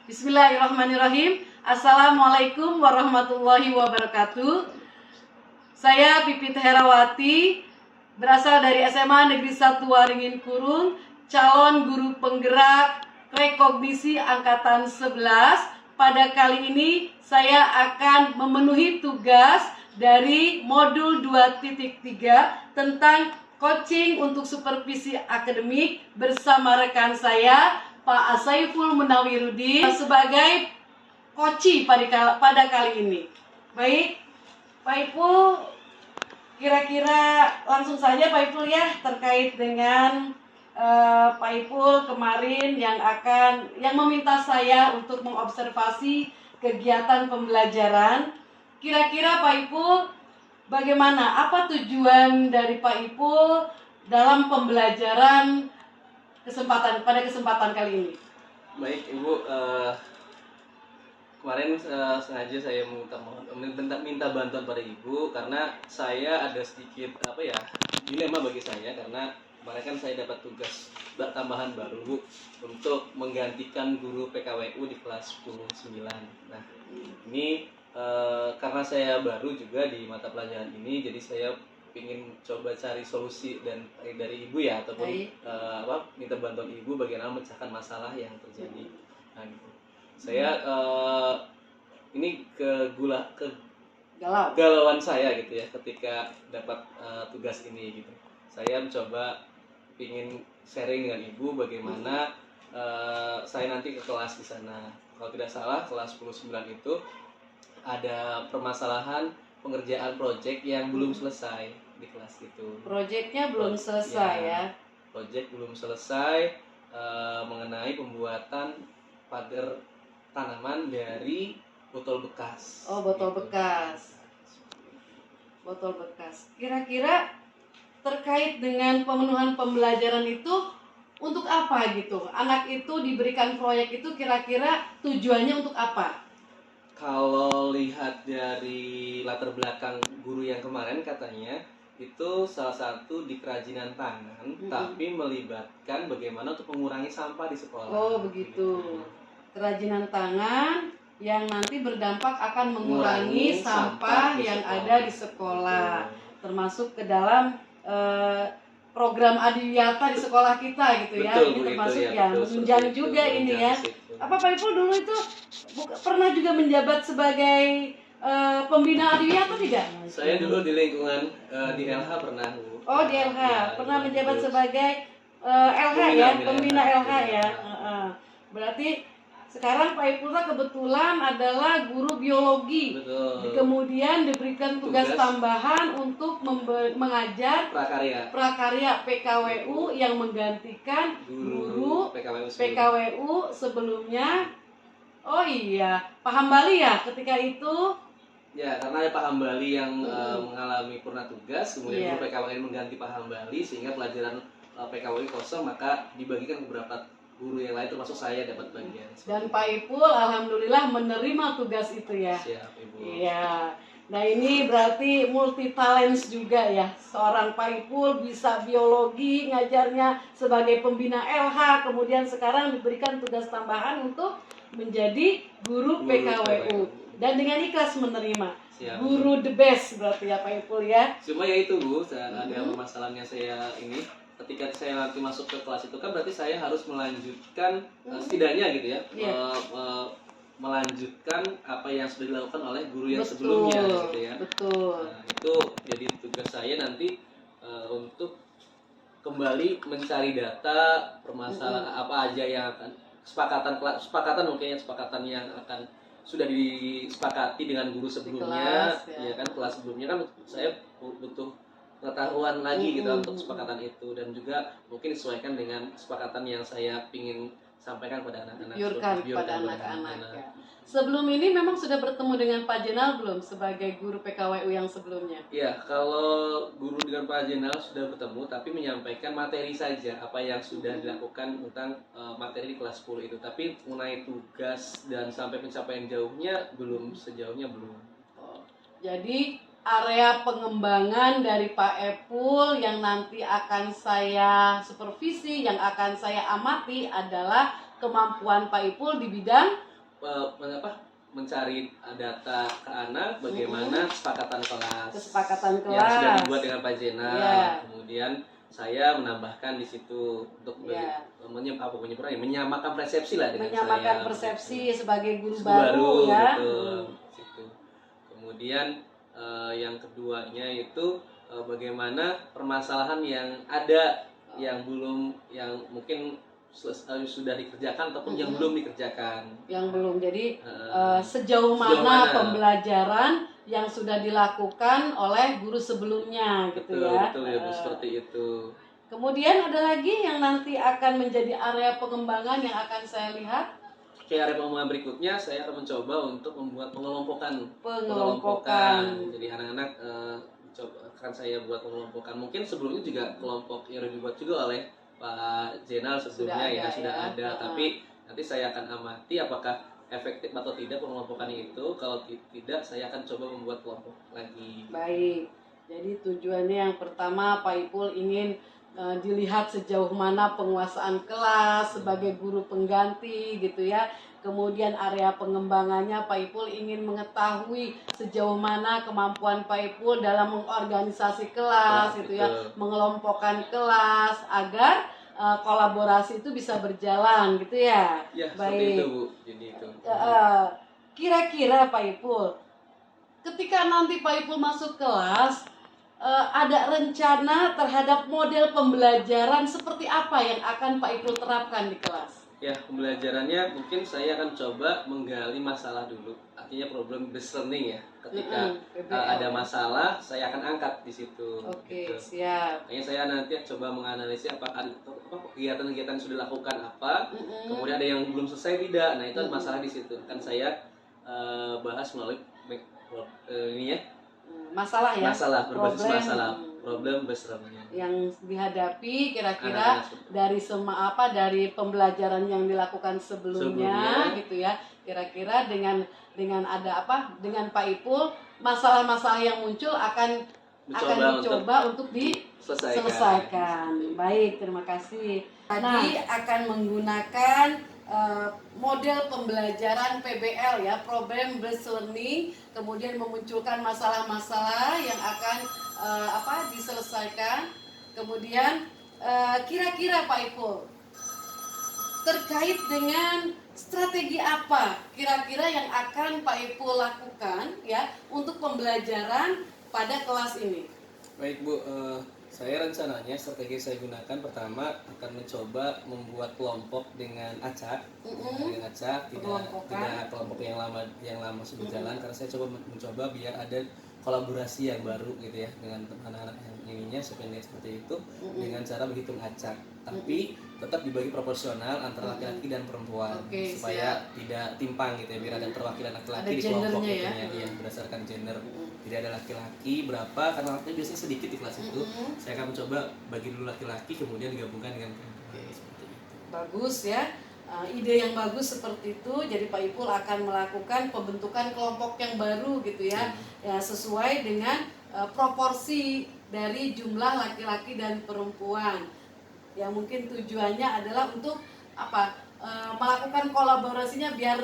Bismillahirrahmanirrahim. Assalamualaikum warahmatullahi wabarakatuh. Saya Pipit Herawati, berasal dari SMA Negeri 1 Waringin Kurung, calon guru penggerak rekognisi angkatan 11. Pada kali ini saya akan memenuhi tugas dari modul 2.3 tentang coaching untuk supervisi akademik bersama rekan saya Pak Saiful Munawirudin sebagai coach pada kali ini. Baik, Pak Ipul, kira-kira langsung saja Pak Ipul ya, terkait dengan Pak Ipul kemarin yang meminta saya untuk mengobservasi kegiatan pembelajaran. Kira-kira Pak Ipul, bagaimana? Apa tujuan dari Pak Ipul dalam pembelajaran pada kesempatan kali ini? Baik Ibu, kemarin sengaja saya minta bantuan pada Ibu karena saya ada sedikit dilema bagi saya, karena kemarin kan saya dapat tugas tambahan baru Bu untuk menggantikan guru PKWU di kelas 10-9. Nah ini karena saya baru juga di mata pelajaran ini, jadi saya ingin coba cari solusi dari Ibu ya, ataupun minta bantuan Ibu bagaimana memecahkan masalah yang terjadi. Nah gitu. Saya ini galauan saya gitu ya ketika dapat tugas ini gitu. Saya mencoba ingin sharing dengan Ibu bagaimana saya nanti ke kelas di sana. Kalau tidak salah kelas 10-9 itu ada permasalahan pengerjaan proyek yang belum selesai di kelas itu. Proyeknya belum selesai ya. Proyek belum selesai mengenai pembuatan pagar tanaman dari botol bekas. Oh, botol bekas. Botol bekas. Kira-kira terkait dengan pemenuhan pembelajaran itu untuk apa gitu? Anak itu diberikan proyek itu kira-kira tujuannya untuk apa? Kalau lihat dari latar belakang guru yang kemarin, katanya itu salah satu di kerajinan tangan, tapi melibatkan bagaimana untuk mengurangi sampah di sekolah. Oh begitu. Kerajinan tangan yang nanti berdampak akan mengurangi sampah yang ada di sekolah, termasuk ke dalam program Adiwiyata di sekolah kita gitu ya. Ini termasuk ya menunjang juga ini ya. Apa Pak Ipul dulu itu pernah juga menjabat sebagai pembina Adiwiyata tidak? Saya dulu di lingkungan di LH pernah. Oh di LH pernah menjabat sebagai LH ya, pembina LH ya. Berarti sekarang Pak Ipul kebetulan adalah guru biologi. Betul. Kemudian diberikan tugas tambahan untuk mengajar prakarya PKWU yang menggantikan guru PKWU sebelumnya. Oh iya, Pak Hambali ya ketika itu. Ya, karena ada Pak Hambali yang mengalami purna tugas, kemudian guru PKWU mengganti Pak Hambali, sehingga pelajaran PKWU kosong, maka dibagikan ke beberapa guru yang lain, termasuk saya dapat bagian. Dan Pak Ipul alhamdulillah menerima tugas itu ya. Siap Ibu. Iya. Nah ini berarti multi talents juga ya. Seorang Pak Ipul bisa biologi, ngajarnya sebagai pembina LH, kemudian sekarang diberikan tugas tambahan untuk menjadi guru PKWU. Dan dengan ikhlas menerima. Siap. Guru the best berarti ya Pak Ipul ya. Cuma ya itu Bu, ada permasalahannya saya ini. Ketika saya nanti masuk ke kelas itu kan berarti saya harus melanjutkan setidaknya gitu ya, melanjutkan apa yang sudah dilakukan oleh guru yang sebelumnya gitu ya. Betul. Nah, itu jadi tugas saya nanti untuk kembali mencari data permasalahan apa aja yang akan kesepakatan yang akan sudah disepakati dengan guru sebelumnya, kelas, ya kan kelas sebelumnya kan saya butuh pengetahuan lagi gitu untuk kesepakatan itu, dan juga mungkin disesuaikan dengan kesepakatan yang saya ingin sampaikan pada anak-anak. Pada anak-anak ya. Sebelum ini memang sudah bertemu dengan Pak Jenal belum sebagai guru PKWU yang sebelumnya? Iya, kalau guru dengan Pak Jenal sudah bertemu, tapi menyampaikan materi saja apa yang sudah dilakukan tentang materi di kelas 10 itu. Tapi mengenai tugas dan sampai pencapaian sejauhnya belum. Oh, jadi area pengembangan dari Pak Epul yang nanti akan saya supervisi, yang akan saya amati adalah kemampuan Pak Ipul di bidang mencari data ke anak, bagaimana kesepakatan kelas Kesepakatan yang sudah kelas. dibuat dengan Pak Jenal. Iya. Kemudian saya menambahkan di situ untuk Iya. menyamakan persepsi lah dengan Menyamakan saya. persepsi Gitu. sebagai guru Guru baru ya. gitu. Situ. Kemudian yang keduanya itu bagaimana permasalahan yang ada yang mungkin sudah dikerjakan ataupun yang belum dikerjakan. Yang belum. Jadi Eh, sejauh sejauh mana mana? pembelajaran yang sudah dilakukan oleh guru sebelumnya gitu betul, ya. betul ya Bu, seperti itu. Kemudian ada lagi yang nanti akan menjadi area pengembangan yang akan saya lihat. Oke, area pengembangan berikutnya saya akan mencoba untuk membuat pengelompokan. Jadi anak-anak akan saya buat pengelompokan. Mungkin sebelumnya juga kelompok yang dibuat juga oleh Pak Jenal sebelumnya sudah ada. Tapi nanti saya akan amati apakah efektif atau tidak pengelompokan itu. Kalau tidak, saya akan coba membuat kelompok lagi. Baik. Jadi tujuannya yang pertama Pak Ipul ingin dilihat sejauh mana penguasaan kelas sebagai guru pengganti gitu ya. Kemudian area pengembangannya Pak Ipul ingin mengetahui sejauh mana kemampuan Pak Ipul dalam mengorganisasi kelas gitu ya, mengelompokkan kelas agar kolaborasi itu bisa berjalan gitu ya. Ya, seperti baik. itu Bu. Jadi itu. Kira-kira Pak Ipul, ketika nanti Pak Ipul masuk kelas, ada rencana terhadap model pembelajaran seperti apa yang akan Pak Ipul terapkan di kelas? Ya, pembelajarannya mungkin saya akan coba menggali masalah dulu. Artinya problem based learning ya. Ketika ada masalah, saya akan angkat di situ. Oke, gitu. siap. Makanya saya nanti coba menganalisis apakah kegiatan-kegiatan yang sudah dilakukan apa, kemudian ada yang belum selesai tidak. Nah, itu masalah di situ. Akan saya bahas melalui ini ya. Masalah ya. Berbasis masalah. Problem based learning. Yang dihadapi kira-kira dari dari pembelajaran yang dilakukan sebelumnya gitu ya. Kira-kira dengan dengan Pak Ipul, masalah-masalah yang muncul akan dicoba untuk diselesaikan. Baik, terima kasih. Tadi akan menggunakan model pembelajaran PBL ya, problem based learning, kemudian memunculkan masalah-masalah yang akan diselesaikan. Kemudian kira-kira Pak Ipul, terkait dengan strategi apa kira-kira yang akan Pak Ipul lakukan ya untuk pembelajaran pada kelas ini? Baik Bu, saya rencananya strategi saya gunakan pertama akan mencoba membuat kelompok dengan acak, dengan acak, tidak kelompok yang lama sudah jalan, karena saya mencoba biar ada kolaborasi yang baru gitu ya dengan anak-anak yang ininya seperti itu dengan cara berhitung acak, tapi tetap dibagi proporsional antara laki-laki dan perempuan supaya tidak timpang gitu ya, biar ada perwakilan laki-laki di kelompok ya, berdasarkan gender. Tidak ada laki-laki berapa, karena laki biasanya sedikit di kelas itu. Saya akan mencoba bagi dulu laki-laki kemudian digabungkan dengan perempuan. Seperti itu. Bagus ya. Ide yang bagus seperti itu. Jadi Pak Ipul akan melakukan pembentukan kelompok yang baru gitu ya, sesuai dengan proporsi dari jumlah laki-laki dan perempuan. Yang mungkin tujuannya adalah untuk melakukan kolaborasinya biar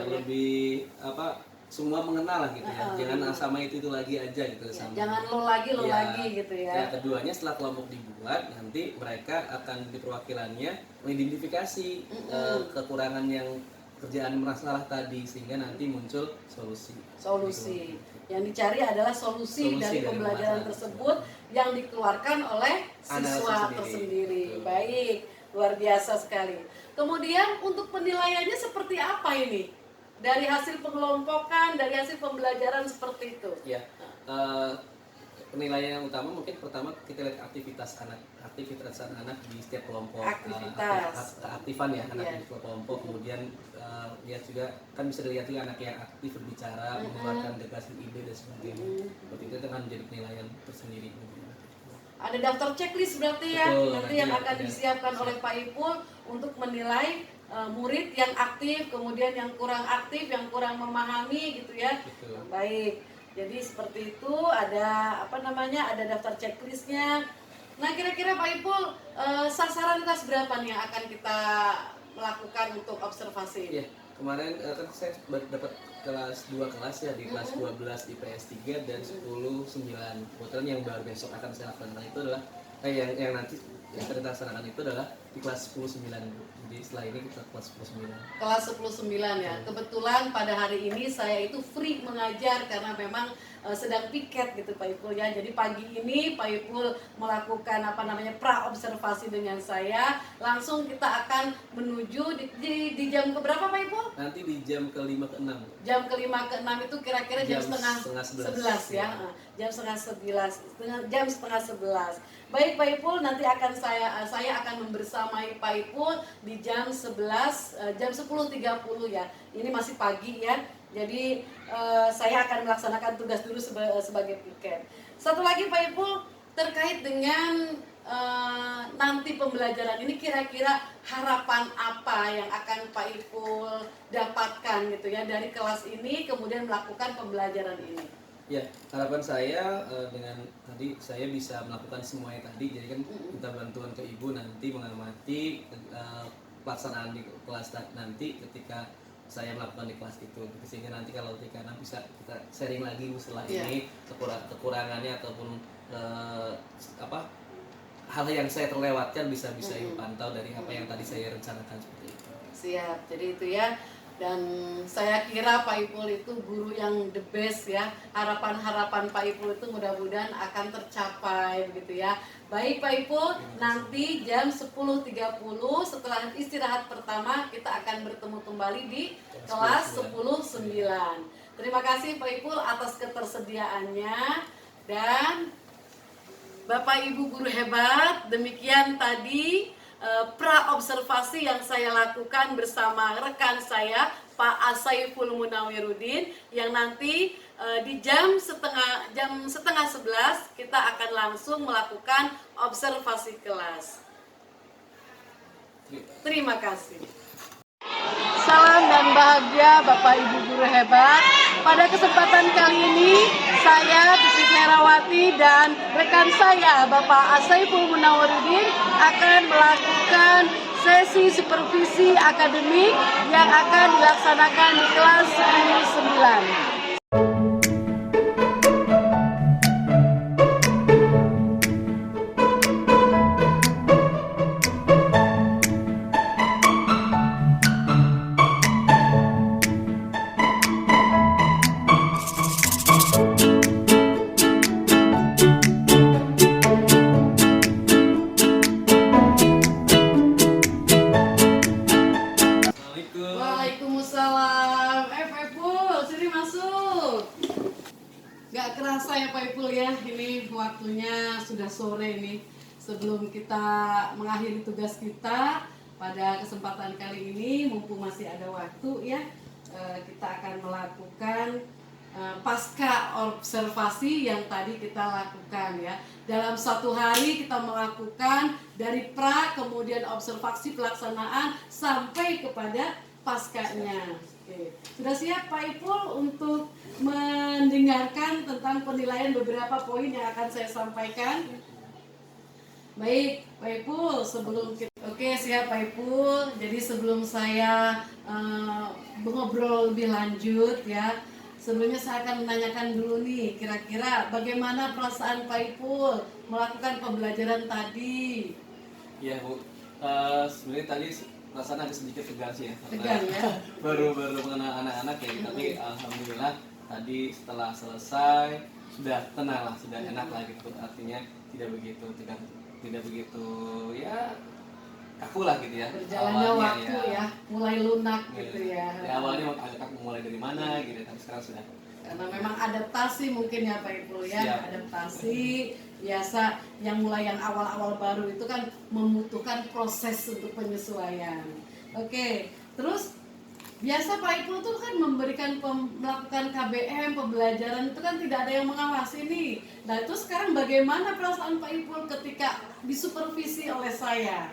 lebih semua mengenal lah gitu ya. Jangan sama itu lagi aja gitu sama. Jangan lo lagi gitu ya. Yang keduanya setelah kelompok dibuat, nanti mereka akan di perwakilannya mengidentifikasi kekurangan yang kerjaan masalah tadi, sehingga nanti muncul solusi. Yang dicari adalah solusi dari pembelajaran tersebut yang dikeluarkan oleh siswa tersendiri. Baik, luar biasa sekali. Kemudian untuk penilaiannya seperti apa ini? Dari hasil pengelompokan, dari hasil pembelajaran seperti itu. Ya, penilaian yang utama mungkin pertama kita lihat aktivitas anak di setiap kelompok. Keaktifan ya anak di kelompok. Kemudian lihat juga kan bisa dilihat juga anak yang aktif berbicara, mengeluarkan gagasan ide dan sebagainya. Seperti itu akan menjadi penilaian tersendiri. Ada daftar checklist berarti ya. Nanti yang akan disiapkan oleh Pak Ipul untuk menilai murid yang aktif, kemudian yang kurang aktif, yang kurang memahami gitu ya. Baik. Jadi seperti itu, ada ada daftar checklistnya. Nah, kira-kira Pak Ipul, sasaran kelas berapa nih yang akan kita melakukan untuk observasi? Ya, Kemarin kan saya dapat kelas 2 kelas ya, di kelas 12 IPS 3 dan 10 9. Kebetulan yang baru besok akan saya lakukan itu adalah yang nanti yang akan kita laksanakan itu adalah di kelas 10 9, Bu. Jadi setelah ini kita kelas 10 9. Kelas 10 9 ya. Kebetulan pada hari ini saya itu free mengajar karena memang sedang piket gitu Pak Ipul ya. Jadi pagi ini Pak Ipul melakukan pra observasi dengan saya. Langsung kita akan menuju di jam ke berapa Pak Ipul? Nanti di jam ke-5 ke-6. Jam ke-5 ke-6 itu kira-kira jam setengah 11 ya. Jam setengah 11, jam setengah 11. Baik Pak Ipul, nanti akan saya akan membersamai Pak Ipul di jam 11, jam 10.30 ya. Ini masih pagi ya. Jadi saya akan melaksanakan tugas dulu sebagai piket. Satu lagi Pak Ipul, terkait dengan nanti pembelajaran ini, kira-kira harapan apa yang akan Pak Ipul dapatkan gitu ya dari kelas ini kemudian melakukan pembelajaran ini? Ya, harapan saya dengan tadi saya bisa melakukan semuanya tadi, jadi kan minta bantuan ke Ibu nanti mengamati pelaksanaan di kelas nanti ketika saya melakukan di kelas itu, sehingga nanti kalau TK bisa kita sharing lagi setelah ini kekurangannya ataupun hal yang saya terlewatkan bisa Ibu pantau dari apa yang tadi saya rencanakan seperti itu. Siap, jadi itu ya. Dan saya kira Pak Ipul itu guru yang the best ya. Harapan-harapan Pak Ipul itu mudah-mudahan akan tercapai begitu ya. Baik Pak Ipul, nanti jam 10.30 setelah istirahat pertama kita akan bertemu kembali di kelas 10.9. Terima kasih Pak Ipul atas ketersediaannya. Dan Bapak Ibu guru hebat, demikian tadi pra-observasi yang saya lakukan bersama rekan saya Pak Asaiful Munawirudin, yang nanti di jam setengah 11 kita akan langsung melakukan observasi kelas. Terima kasih. Salam dan bahagia Bapak Ibu guru hebat. Pada kesempatan kali ini saya Pipit Herawati dan rekan saya Bapak Asaiful Munawirudin akan melakukan sesi supervisi akademik yang akan dilaksanakan di kelas 10.9. Waalaikumsalam. Pak Ipul, sini masuk. Gak kerasa ya Pak Ipul ya, ini waktunya sudah sore nih. Sebelum kita mengakhiri tugas kita pada kesempatan kali ini, mumpung masih ada waktu ya, kita akan melakukan pasca observasi yang tadi kita lakukan ya. Dalam satu hari kita melakukan dari pra, kemudian observasi pelaksanaan sampai kepada paskanya. Oke. Sudah siap Pak Ipul untuk mendengarkan tentang penilaian beberapa poin yang akan saya sampaikan? Baik, Pak Ipul, Oke, siap Pak Ipul. Jadi sebelum saya mengobrol lebih lanjut ya, sebelumnya saya akan menanyakan dulu nih, kira-kira bagaimana perasaan Pak Ipul melakukan pembelajaran tadi? Iya Bu, sebenarnya tadi perasaan agak sedikit tegang sih ya, Tegang ya? baru mengenal anak-anak ya, tapi alhamdulillah tadi setelah selesai sudah tenang lah, sudah enak lah gitu, artinya tidak begitu tegang, tidak begitu ya kaku lah gitu ya. Berjalannya waktu ya, mulai lunak gitu ya. Ya awalnya agak kaku mulai dari mana gitu, tapi sekarang sudah. Karena memang adaptasi mungkin ya Pak Ipul ya. Siap. Adaptasi biasa yang awal-awal baru itu kan membutuhkan proses untuk penyesuaian. Oke, terus biasa Pak Ipul tuh kan melakukan KBM, pembelajaran itu kan tidak ada yang mengawasi nih. Nah itu sekarang bagaimana perasaan Pak Ipul ketika disupervisi oleh saya?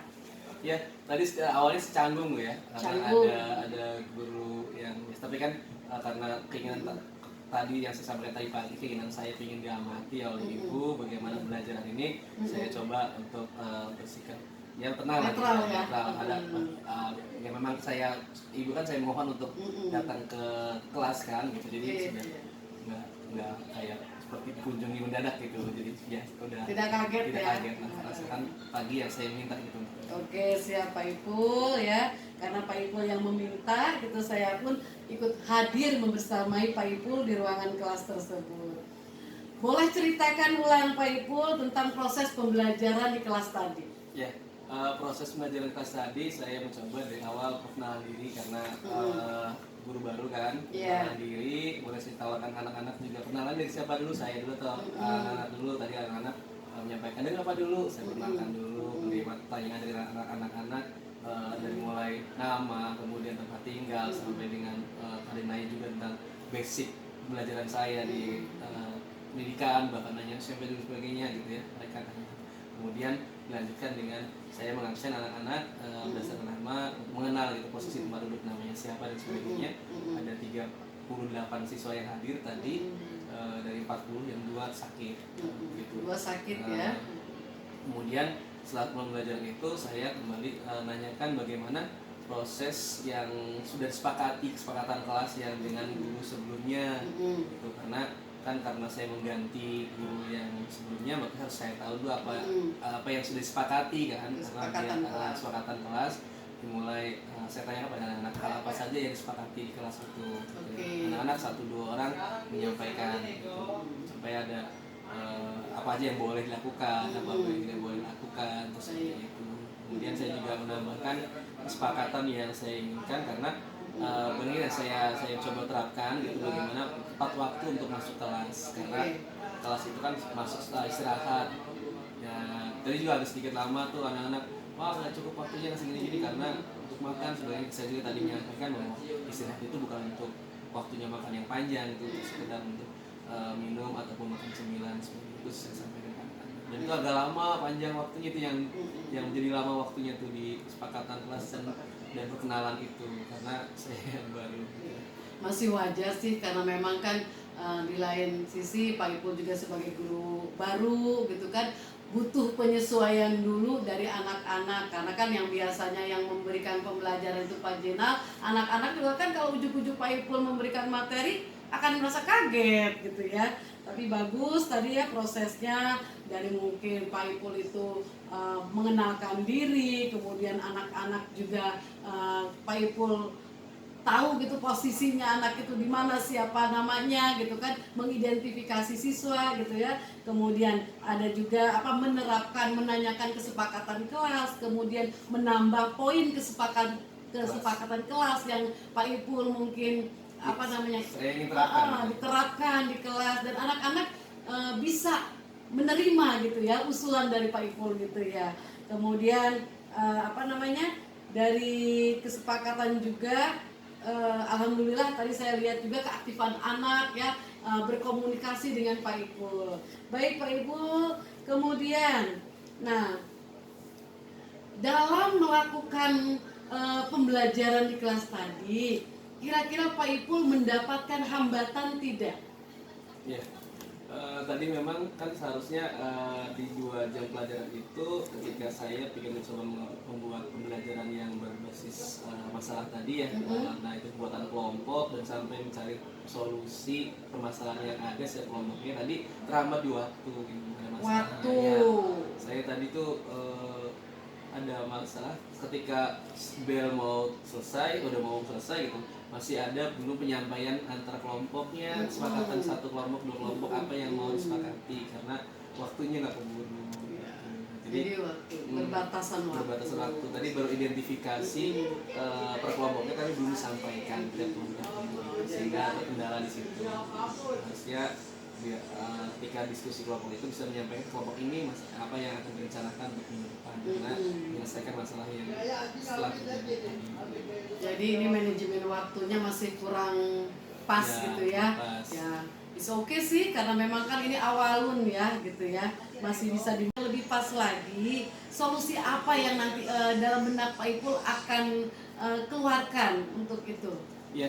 Ya, tadi awalnya secanggung ya, karena Canggung. ada guru yang, tapi kan karena keinginan tadi yang saya sampaikan tadi pagi, keinginan saya ingin diamati oleh Ibu bagaimana pembelajaran ini, saya coba untuk bersikap ya tenang lah, Netral ya. netral. Ada ya memang ibu kan saya mohon untuk datang ke kelas kan gitu, jadi Iya, sudah iya. nggak kayak seperti kunjungi mendadak gitu, jadi ya udah Tidak kaget tidak ya. kaget lah, rasakan pagi yang saya minta gitu. Oke, siap Pak Ipul ya. Karena Pak Ipul yang meminta, gitu saya pun ikut hadir membersamai Pak Ipul di ruangan kelas tersebut. Boleh ceritakan ulang Pak Ipul tentang proses pembelajaran di kelas tadi? Ya, proses pembelajaran kelas tadi saya mencoba dari awal perkenalan diri karena guru baru kan, Iya. perkenalan diri, mulai saya tawarkan anak-anak juga kenalan dari siapa dulu, saya dulu atau anak-anak dulu. Tadi anak-anak menyampaikan dari apa dulu, saya perkenalkan dulu, menerima pertanyaan dari anak-anak dari mulai nama, kemudian tempat tinggal sampai dengan tadi nanya juga tentang basic pembelajaran saya di pendidikan, bahkan nanya SMP dan sebagainya gitu ya mereka. Kemudian dilanjutkan dengan saya mengabsen anak-anak berdasarkan nama, mengenal gitu posisi tempat duduk namanya siapa dan sebagainya. Ada 38 siswa yang hadir tadi, dari 40 yang 2 sakit gitu. 2 sakit ya. Kemudian setelah pembelajaran itu saya kembali nanyakan bagaimana proses yang sudah disepakati, kesepakatan kelas yang dengan guru sebelumnya gitu, karena saya mengganti guru yang sebelumnya, maka harus saya tahu dulu apa yang sudah disepakati kan, karena kesepakatan kelas dimulai. Saya tanya pada anak-anak hal apa saja yang disepakati di kelas itu. Anak-anak 1-2 orang menyampaikan gitu, sampai ada apa aja yang boleh dilakukan, apa yang tidak boleh dilakukan, terus seperti itu. Kemudian saya juga menambahkan kesepakatan yang saya inginkan, karena begini yang saya coba terapkan gitu, bagaimana tepat waktu untuk masuk kelas, karena kelas itu kan masuk setelah istirahat ya. Tadi juga agak sedikit lama tuh anak-anak, wah nggak cukup waktunya segini-gini karena untuk makan. Sebenarnya saya juga tadi menyampaikan bahwa istirahat itu bukan untuk waktunya makan yang panjang, itu sekedar untuk minum ataupun makan cemilan seperti itu saya sampaikan. Dan itu agak lama, panjang waktunya, itu yang menjadi lama waktunya tuh di kesepakatan kelas dan perkenalan itu, karena saya baru. Masih wajar sih, karena memang kan di lain sisi Pak Ipul juga sebagai guru baru gitu kan, butuh penyesuaian dulu dari anak-anak, karena kan yang biasanya yang memberikan pembelajaran itu Pak Jenal, anak-anak juga kan kalau ujuk-ujuk Pak Ipul memberikan materi akan merasa kaget gitu ya. Tapi bagus tadi ya prosesnya, dari mungkin Pak Ipul itu mengenalkan diri, kemudian anak-anak juga Pak Ipul tahu gitu posisinya anak itu di mana, siapa namanya gitu kan, mengidentifikasi siswa gitu ya. Kemudian ada juga menerapkan, menanyakan kesepakatan kelas, kemudian menambah poin kesepakatan kelas yang Pak Ipul mungkin diterapkan di kelas, dan anak-anak bisa menerima gitu ya usulan dari Pak Ipul gitu ya. Kemudian dari kesepakatan juga alhamdulillah tadi saya lihat juga keaktifan anak ya, berkomunikasi dengan Pak Ipul. Baik Pak Ipul, kemudian dalam melakukan pembelajaran di kelas tadi, kira-kira Pak Ipul mendapatkan hambatan tidak? Ya, tadi memang kan seharusnya di 2 jam pelajaran itu, ketika saya ingin mencoba membuat pembelajaran yang berbasis masalah tadi ya, nah itu buatan kelompok dan sampai mencari solusi permasalahan yang ada setiap kelompoknya, tadi terhambat di waktu gitu, ada masalah. Ya, saya tadi tuh ada masalah ketika bel udah mau selesai gitu, masih ada belum penyampaian antar kelompoknya, kesepakatan satu kelompok 2 kelompok apa yang mau disepakati, karena waktunya nggak keburu. Jadi waktu berbatasan waktu. Tadi baru identifikasi per kelompoknya, tapi belum disampaikan sehingga ada kendala di situ. Harusnya ketika diskusi kelompok itu bisa menyampaikan kelompok ini apa yang akan direncanakan untuk minggu depan, karena menyelesaikan masalah yang setelah terjadi. Jadi ini manajemen waktunya masih kurang pas gitu ya. Pas. Ya, it's okay sih, karena memang kan ini awalun ya gitu ya. Masih bisa lebih pas lagi. Solusi apa yang nanti dalam benak Pak Ipul akan keluarkan untuk itu? Ya,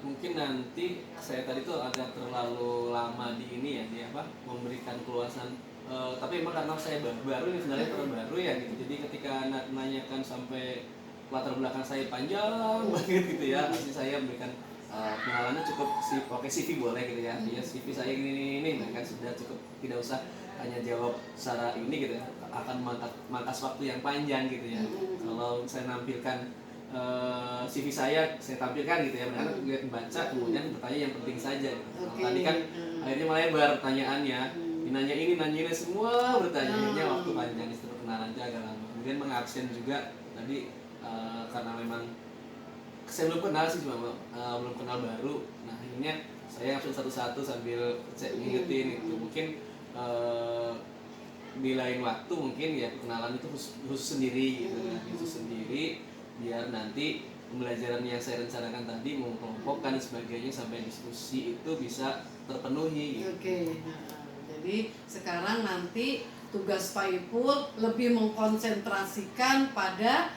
mungkin nanti saya tadi tuh agak terlalu lama di ini ya, memberikan keluasan Tapi emang karena saya baru ini sebenarnya baru ya gitu, jadi ketika nanyakan sampai latar belakang saya panjang banget gitu ya, pasti saya memberikan pengenalannya cukup oke CV boleh gitu ya, ya CV saya ini nah kan sudah cukup, tidak usah hanya jawab secara ini gitu ya, akan mangkas waktu yang panjang gitu ya. Kalau saya nampilkan CV saya tampilkan gitu ya, benar lihat baca kemudian bertanya yang penting saja gitu. Kalau tadi kan akhirnya melebar pertanyaannya, nanya ini semua bertanya, akhirnya waktu panjang itu perkenalan aja agak lama, kemudian mengabsen juga tadi karena memang saya belum kenal sih, cuma belum kenal baru. Nah akhirnya saya absen satu-satu sambil cek ngingetin itu, mungkin di lain waktu mungkin ya perkenalan itu khusus sendiri gitu ya, khusus sendiri biar nanti pembelajaran yang saya rencanakan tadi mengelompokkan dan sebagainya sampai diskusi itu bisa terpenuhi gitu. Jadi sekarang nanti tugas Pak Ipul lebih mengkonsentrasikan pada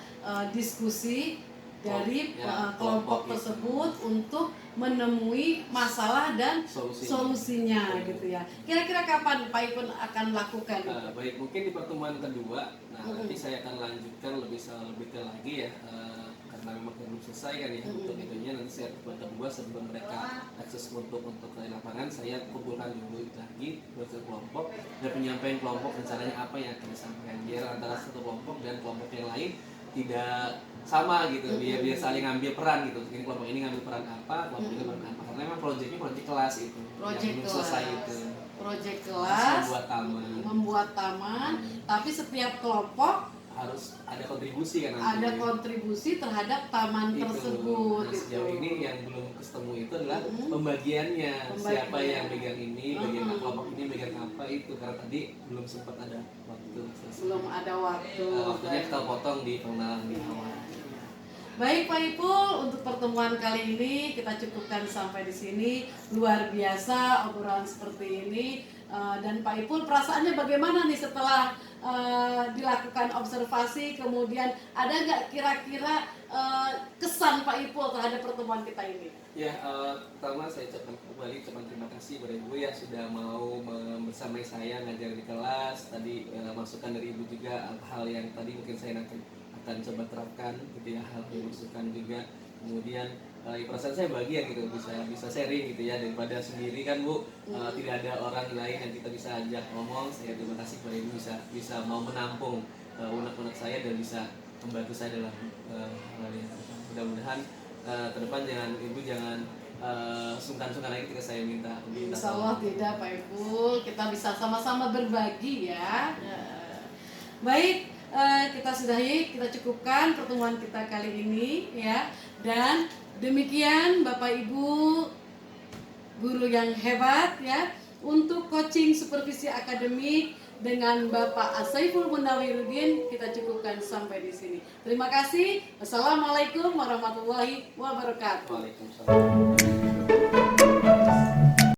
diskusi dari kelompok tersebut untuk menemui masalah dan solusinya gitu ya. Kira-kira kapan Pak Ipul akan lakukan? Baik, mungkin di pertemuan kedua. Nah, nanti saya akan lanjutkan lebih detail lagi ya, karena memang belum selesai kan ya untuk itunya. Nanti saya pertemuan kedua sebelum mereka akses untuk ke lapangan, saya kumpulkan dulu lagi proses kelompok dan penyampaian kelompok rencananya apa yang akan disampaikan, biar antara satu kelompok dan kelompok yang lain tidak sama gitu, biar saling ngambil peran gitu. Ini kelompok ini ngambil peran apa, kelompok ini peran apa, karena memang proyeknya proyek kelas itu yang belum selesai itu. Proyek kelas membuat taman, tapi setiap kelompok harus ada kontribusi kan nanti. Ada kontribusi terhadap taman itu tersebut. Nah, sejauh ini yang belum ketemu itu adalah pembagiannya. Siapa yang megang ini, bagian kelompok ini megang apa itu, karena tadi belum sempat ada waktu. Belum ada waktu. Waktunya kita potong di pengenalan di awal. Baik Pak Ipul, untuk pertemuan kali ini kita cukupkan sampai di sini. Luar biasa obrolan seperti ini. Dan Pak Ipul perasaannya bagaimana nih setelah dilakukan observasi, kemudian ada nggak kira-kira kesan Pak Ipul terhadap pertemuan kita ini? Ya, pertama saya ucapkan kembali terima kasih kepada Ibu ya sudah mau bersamai saya ngajar di kelas. Tadi masukan dari Ibu juga hal yang tadi mungkin saya nanti akan coba terapkan gitu ya, hal yang masukan juga. Kemudian perasaan saya bahagia gitu bisa sharing gitu ya, daripada sendiri kan Bu, tidak ada orang lain yang kita bisa ajak ngomong. Saya terima kasih kepada Ibu bisa mau menampung unek-unek saya dan bisa membantu saya dalam hal yang mudah-mudahan ke depan Ibu jangan sungkan-sungkan lagi ketika saya minta. Insya Allah tidak Pak Ipul, kita bisa sama-sama berbagi ya. Baik, kita sudahi, kita cukupkan pertemuan kita kali ini ya. Dan demikian Bapak Ibu guru yang hebat ya, untuk coaching supervisi akademik dengan Bapak Saiful Munawirudin kita cukupkan sampai di sini. Terima kasih. Wassalamualaikum warahmatullahi wabarakatuh. Waalaikumsalam.